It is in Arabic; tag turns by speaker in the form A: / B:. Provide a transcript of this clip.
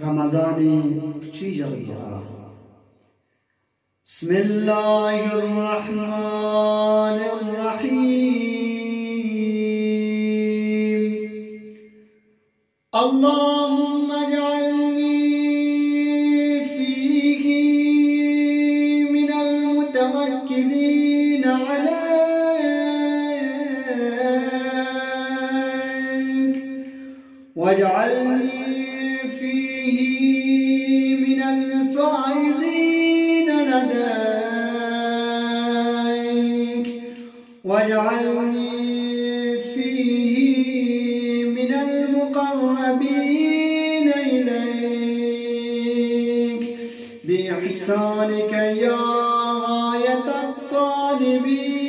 A: رمضان چیجا بسم الله الرحمن الرحيم اللهم اجعلني فيه من المتوكلين عليك واجعلني فيه من الفائزين لديك واجعلني فيه من المقربين إليك بإحسانك يا غاية الطالبين